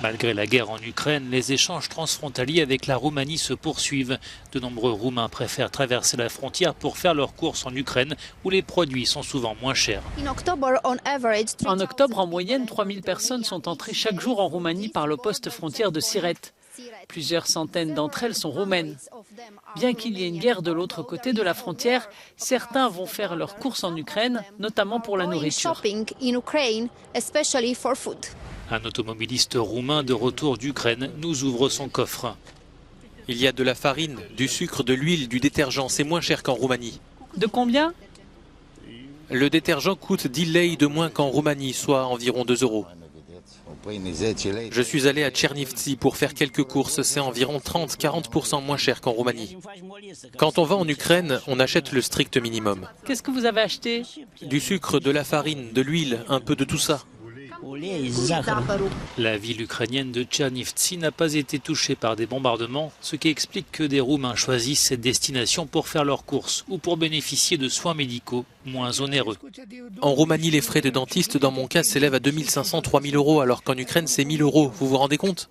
Malgré la guerre en Ukraine, les échanges transfrontaliers avec la Roumanie se poursuivent. De nombreux Roumains préfèrent traverser la frontière pour faire leurs courses en Ukraine, où les produits sont souvent moins chers. En octobre, en moyenne, 3000 personnes sont entrées chaque jour en Roumanie par le poste frontière de Siret. Plusieurs centaines d'entre elles sont roumaines. Bien qu'il y ait une guerre de l'autre côté de la frontière, certains vont faire leurs courses en Ukraine, notamment pour la nourriture. Un automobiliste roumain de retour d'Ukraine nous ouvre son coffre. Il y a de la farine, du sucre, de l'huile, du détergent. C'est moins cher qu'en Roumanie. De combien? Le détergent coûte 10 lei de moins qu'en Roumanie, soit environ 2 €. Je suis allé à Tchernivtsi pour faire quelques courses. C'est environ 30-40% moins cher qu'en Roumanie. Quand on va en Ukraine, on achète le strict minimum. Qu'est-ce que vous avez acheté? Du sucre, de la farine, de l'huile, un peu de tout ça. La ville ukrainienne de Tchernivtsi n'a pas été touchée par des bombardements, ce qui explique que des Roumains choisissent cette destination pour faire leurs courses ou pour bénéficier de soins médicaux moins onéreux. En Roumanie, les frais de dentiste, dans mon cas, s'élèvent à 2500-3000 €, alors qu'en Ukraine, c'est 1000 €. Vous vous rendez compte ?